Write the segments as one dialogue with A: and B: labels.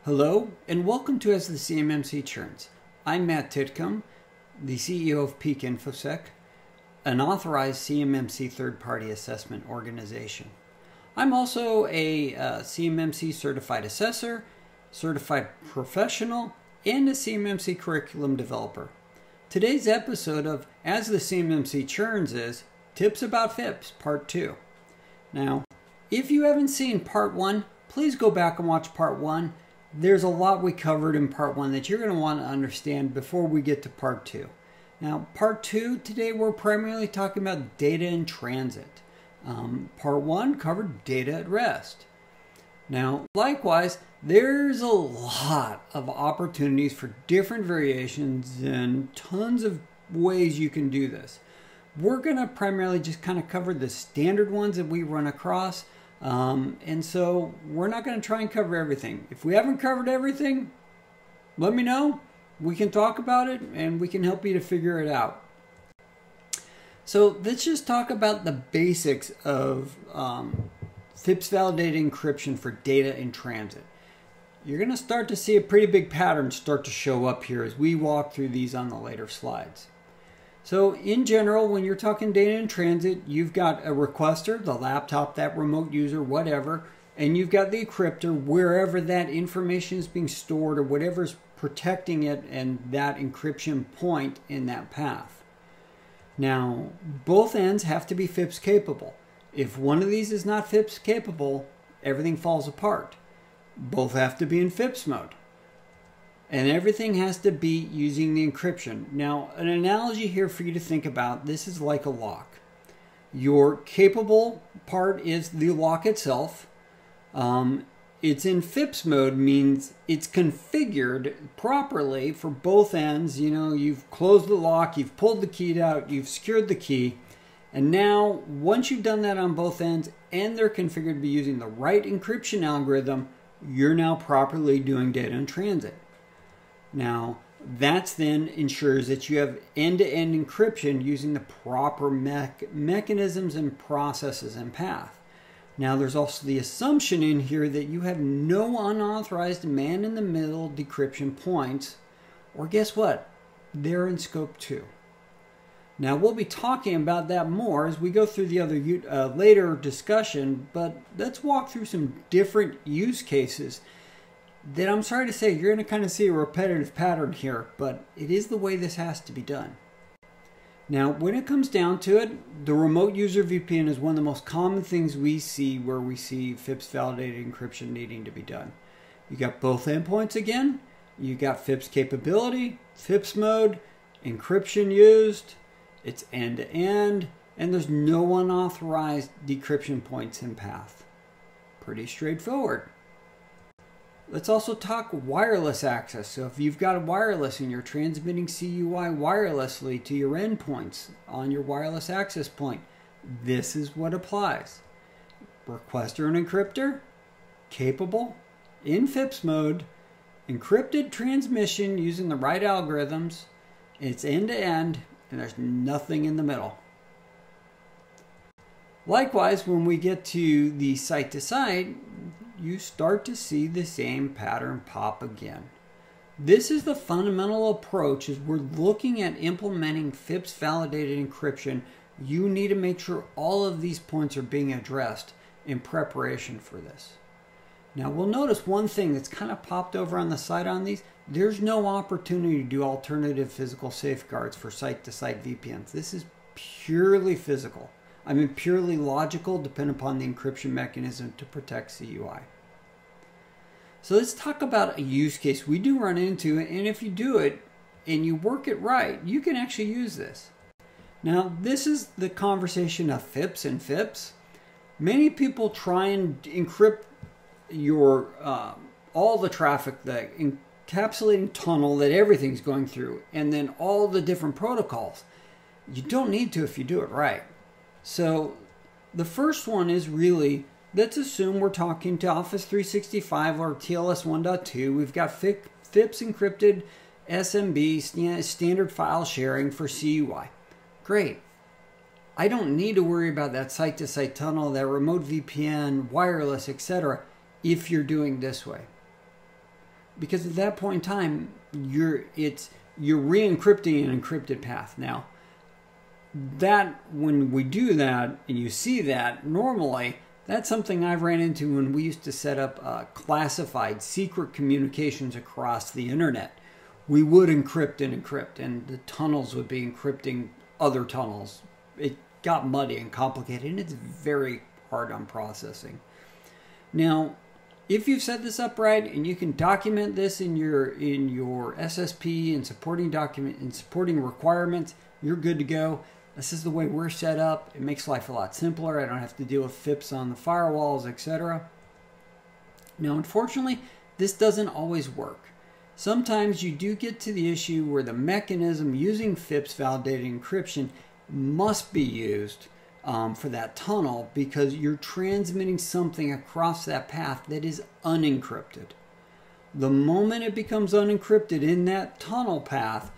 A: Hello, and welcome to As the CMMC Churns. I'm Matt Titcomb, the CEO of Peak InfoSec, an authorized CMMC third-party assessment organization. I'm also a CMMC certified assessor, certified professional, and a CMMC curriculum developer. Today's episode of As the CMMC Churns is Tips About FIPS, Part 2. Now, if you haven't seen Part 1, please go back and watch Part 1. There's a lot we covered in Part 1 that you're going to want to understand before we get to Part 2. Now, Part 2, today we're primarily talking about data in transit. Part 1 covered data at rest. Now, likewise, there's a lot of opportunities for different variations and tons of ways you can do this. We're going to primarily just kind of cover the standard ones that we run across. And so we're not going to try and cover everything. If we haven't covered everything, let me know. We can talk about it and we can help you to figure it out. So let's just talk about the basics of FIPS-validated encryption for data in transit. You're going to start to see a pretty big pattern start to show up here as we walk through these on the later slides. So in general, when you're talking data in transit, you've got a requester, the laptop, that remote user, whatever, and you've got the encryptor wherever that information is being stored or whatever's protecting it and that encryption point in that path. Now, both ends have to be FIPS capable. If one of these is not FIPS capable, everything falls apart. Both have to be in FIPS mode. And everything has to be using the encryption. Now, an analogy here for you to think about, this is like a lock. Your capable part is the lock itself. It's in FIPS mode, means it's configured properly for both ends. You know, you've closed the lock, you've pulled the key out, you've secured the key. And now, once you've done that on both ends, and they're configured to be using the right encryption algorithm, you're now properly doing data in transit. Now, that then ensures that you have end-to-end encryption using the proper mechanisms and processes and path. Now, there's also the assumption in here that you have no unauthorized man-in-the-middle decryption points, or guess what? They're in scope 2. Now, we'll be talking about that more as we go through the other later discussion, but let's walk through some different use cases that I'm sorry to say, you're going to kind of see a repetitive pattern here, but it is the way this has to be done. Now, when it comes down to it, the remote user VPN is one of the most common things we see where we see FIPS-validated encryption needing to be done. You got both endpoints again, you got FIPS capability, FIPS mode, encryption used, it's end-to-end, and there's no unauthorized decryption points in path. Pretty straightforward. Let's also talk wireless access. So if you've got a wireless and you're transmitting CUI wirelessly to your endpoints on your wireless access point, this is what applies. Requester and encryptor, capable, in FIPS mode, encrypted transmission using the right algorithms, it's end-to-end, and there's nothing in the middle. Likewise, when we get to the site-to-site, you start to see the same pattern pop again. This is the fundamental approach as we're looking at implementing FIPS-validated encryption. You need to make sure all of these points are being addressed in preparation for this. Now, we'll notice one thing that's kind of popped over on the side on these. There's no opportunity to do alternative physical safeguards for site-to-site VPNs. This is purely physical. I mean, purely logical, depending upon the encryption mechanism to protect CUI. So let's talk about a use case we do run into, and if you do it and you work it right, you can actually use this. Now, this is the conversation of FIPS and FIPS. Many people try and encrypt your all the traffic, the encapsulating tunnel that everything's going through, and then all the different protocols. You don't need to if you do it right. So the first one is really, let's assume we're talking to Office 365 or TLS 1.2. We've got FIPS encrypted SMB, standard file sharing for CUI. Great. I don't need to worry about that site-to-site tunnel, that remote VPN, wireless, etc. if you're doing this way. because at that point in time, you're re-encrypting an encrypted path. Now, that when we do that and you see that normally, that's something I've ran into when we used to set up classified secret communications across the internet. We would encrypt and encrypt, and the tunnels would be encrypting other tunnels. It got muddy and complicated, and it's very hard on processing. Now, if you've set this up right and you can document this in your SSP and supporting document and supporting requirements, you're good to go. This is the way we're set up. It makes life a lot simpler. I don't have to deal with FIPS on the firewalls, etc. Now, unfortunately, this doesn't always work. Sometimes you do get to the issue where the mechanism using FIPS-validated encryption must be used for that tunnel because you're transmitting something across that path that is unencrypted. The moment it becomes unencrypted in that tunnel path,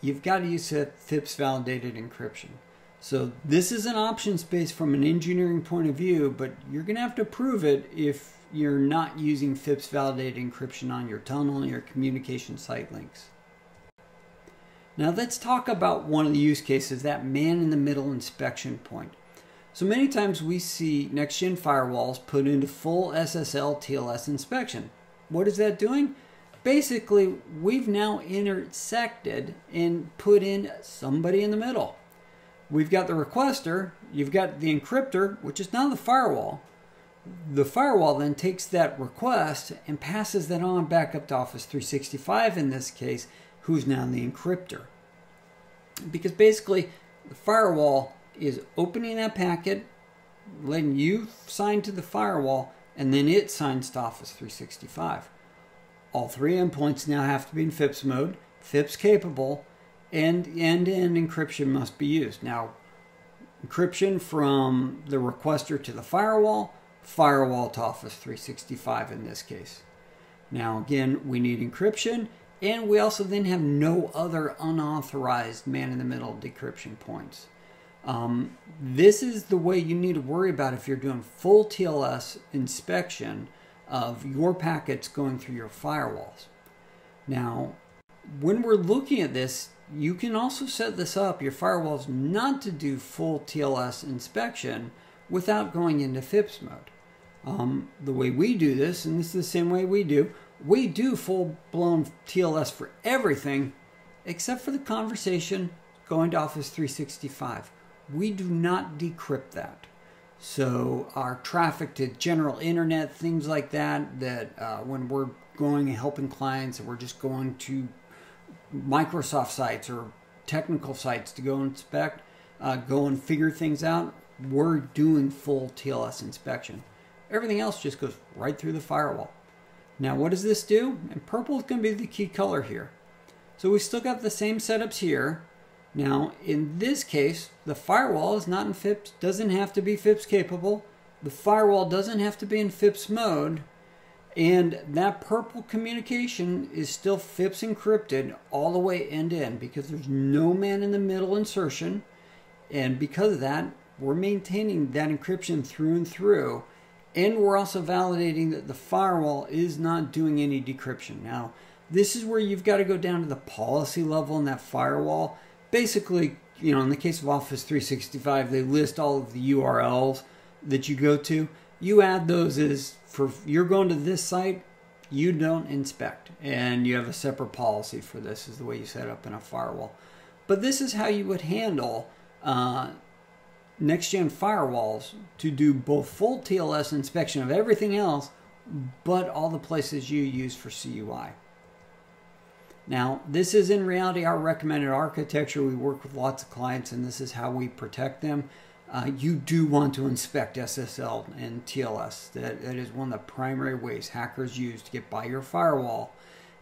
A: you've got to use FIPS-validated encryption. So this is an option space from an engineering point of view, but you're going to have to prove it if you're not using FIPS-validated encryption on your tunnel and your communication site links. Now let's talk about one of the use cases, that man-in-the-middle inspection point. So many times we see next-gen firewalls put into full SSL TLS inspection. What is that doing? Basically, we've now intersected and put in somebody in the middle. We've got the requester, you've got the encryptor, which is now the firewall. The firewall then takes that request and passes that on back up to Office 365 in this case, who's now the encryptor. Because basically, the firewall is opening that packet, letting you sign to the firewall, and then it signs to Office 365. All three endpoints now have to be in FIPS mode, FIPS capable, and end-to-end encryption must be used. Now, encryption from the requester to the firewall, firewall to Office 365 in this case. Now, again, we need encryption, and we also then have no other unauthorized man-in-the-middle decryption points. This is the way you need to worry about if you're doing full TLS inspection of your packets going through your firewalls. Now, when we're looking at this, you can also set this up, your firewalls, not to do full TLS inspection without going into FIPS mode. The way we do this, and this is the same way we do full-blown TLS for everything except for the conversation going to Office 365. We do not decrypt that. So our traffic to general internet, things like that, when we're going and helping clients and we're just going to Microsoft sites or technical sites to go inspect, go and figure things out, we're doing full TLS inspection. Everything else just goes right through the firewall. Now what does this do? And purple is going to be the key color here. So we still got the same setups here. Now, in this case, the firewall is not in FIPS, doesn't have to be FIPS capable. The firewall doesn't have to be in FIPS mode. And that purple communication is still FIPS encrypted all the way end to end because there's no man-in-the-middle insertion. And because of that, we're maintaining that encryption through and through. And we're also validating that the firewall is not doing any decryption. Now, this is where you've got to go down to the policy level in that firewall. Basically, in the case of Office 365, they list all of the URLs that you go to. You add those as, for you're going to this site, you don't inspect. And you have a separate policy for this, is the way you set up in a firewall. But this is how you would handle next-gen firewalls to do both full TLS inspection of everything else, but all the places you use for CUI. Now, this is in reality our recommended architecture. We work with lots of clients, and this is how we protect them. You do want to inspect SSL and TLS. That is one of the primary ways hackers use to get by your firewall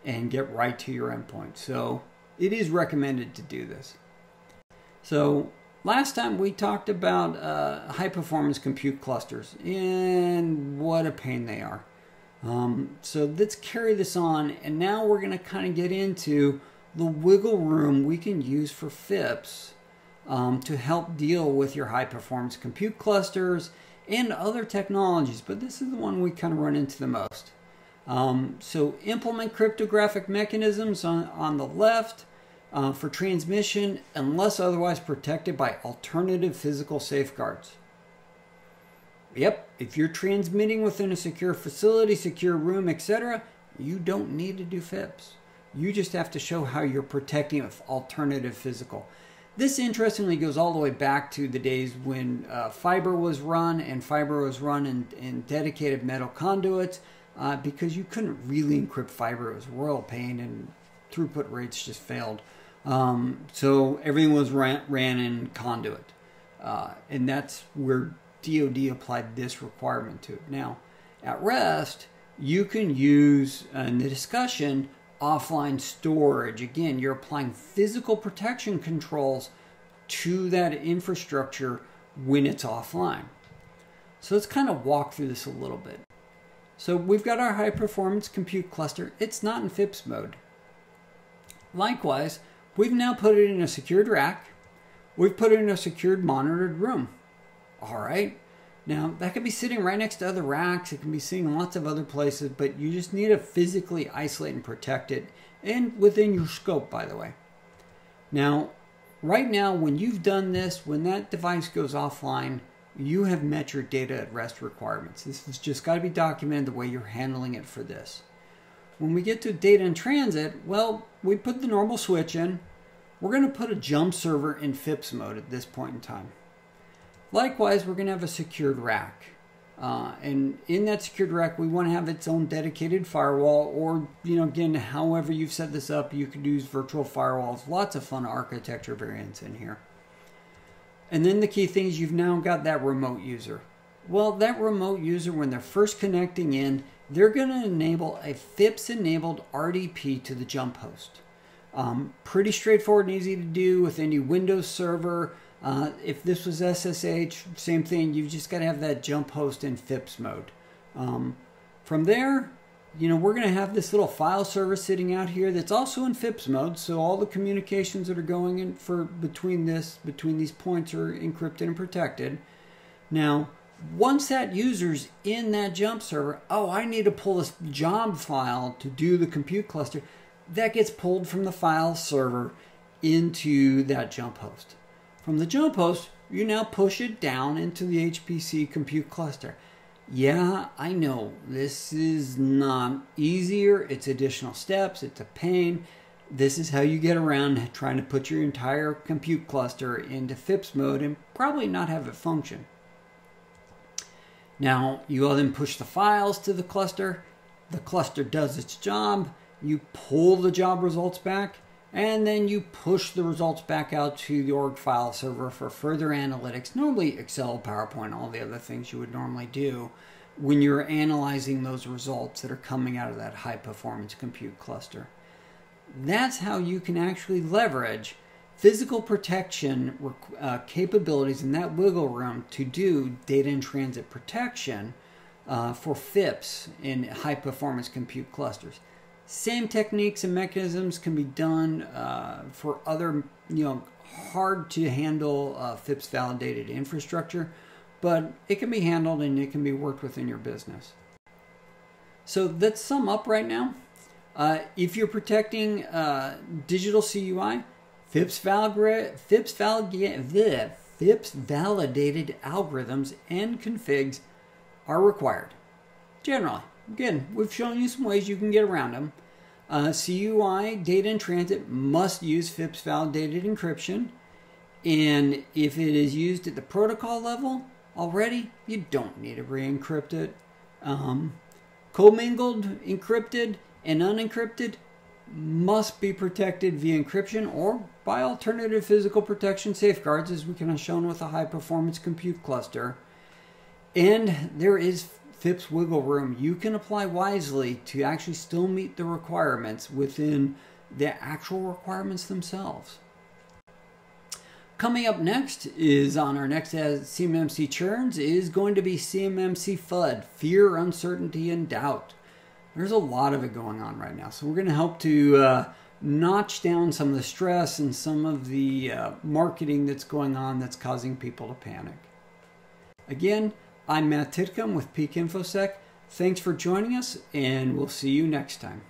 A: and get right to your endpoint. So it is recommended to do this. So last time we talked about high-performance compute clusters and what a pain they are. So let's carry this on, and now we're going to kind of get into the wiggle room we can use for FIPS to help deal with your high-performance compute clusters and other technologies, but this is the one we kind of run into the most. So implement cryptographic mechanisms on the left for transmission unless otherwise protected by alternative physical safeguards. Yep, if you're transmitting within a secure facility, secure room, etc., you don't need to do FIPS. You just have to show how you're protecting with alternative physical. This interestingly goes all the way back to the days when fiber was run, and fiber was run in dedicated metal conduits because you couldn't really encrypt fiber. It was royal pain and throughput rates just failed. So everything was ran in conduit. And that's where DoD applied this requirement to it. Now, at rest, you can use, in the discussion, offline storage. Again, you're applying physical protection controls to that infrastructure when it's offline. So let's kind of walk through this a little bit. So we've got our high performance compute cluster. It's not in FIPS mode. Likewise, we've now put it in a secured rack. We've put it in a secured monitored room. All right. Now, that could be sitting right next to other racks. It can be sitting in lots of other places, but you just need to physically isolate and protect it, and within your scope, by the way. Now, right now, when you've done this, when that device goes offline, you have met your data at rest requirements. This has just got to be documented the way you're handling it for this. When we get to data in transit, well, we put the normal switch in. We're going to put a jump server in FIPS mode at this point in time. Likewise, we're going to have a secured rack. And in that secured rack, we want to have its own dedicated firewall, or, again, however you've set this up, you could use virtual firewalls. Lots of fun architecture variants in here. And then the key thing is you've now got that remote user. Well, that remote user, when they're first connecting in, they're going to enable a FIPS-enabled RDP to the jump host. Pretty straightforward and easy to do with any Windows server. If this was SSH, same thing. You've just got to have that jump host in FIPS mode. From there, we're going to have this little file server sitting out here that's also in FIPS mode. So all the communications that are going in between these points are encrypted and protected. Now, once that user's in that jump server, I need to pull this job file to do the compute cluster. That gets pulled from the file server into that jump host. From the jump host, you now push it down into the HPC compute cluster. Yeah, I know, this is not easier. It's additional steps. It's a pain. This is how you get around trying to put your entire compute cluster into FIPS mode and probably not have it function. Now, you will then push the files to the cluster. The cluster does its job. You pull the job results back, and then you push the results back out to the org file server for further analytics. Normally Excel, PowerPoint, all the other things you would normally do when you're analyzing those results that are coming out of that high performance compute cluster. That's how you can actually leverage physical protection capabilities in that wiggle room to do data in transit protection for FIPS in high performance compute clusters. Same techniques and mechanisms can be done for other, hard to handle FIPS-validated infrastructure, but it can be handled and it can be worked within your business. So let's sum up right now. If you're protecting digital CUI, FIPS-validated algorithms and configs are required. Generally. Again, we've shown you some ways you can get around them. CUI data in transit must use FIPS-validated encryption. And if it is used at the protocol level already, you don't need to re-encrypt it. Commingled, encrypted, and unencrypted must be protected via encryption or by alternative physical protection safeguards, as we can have shown with a high-performance compute cluster. And there is FIPS wiggle room you can apply wisely to actually still meet the requirements within the actual requirements themselves. Coming up next is on our next CMMC Churns is going to be CMMC FUD, fear, uncertainty, and doubt. There's a lot of it going on right now, so we're going to help to notch down some of the stress and some of the marketing that's going on that's causing people to panic. Again, I'm Matt Titcomb with Peak InfoSec. Thanks for joining us, and we'll see you next time.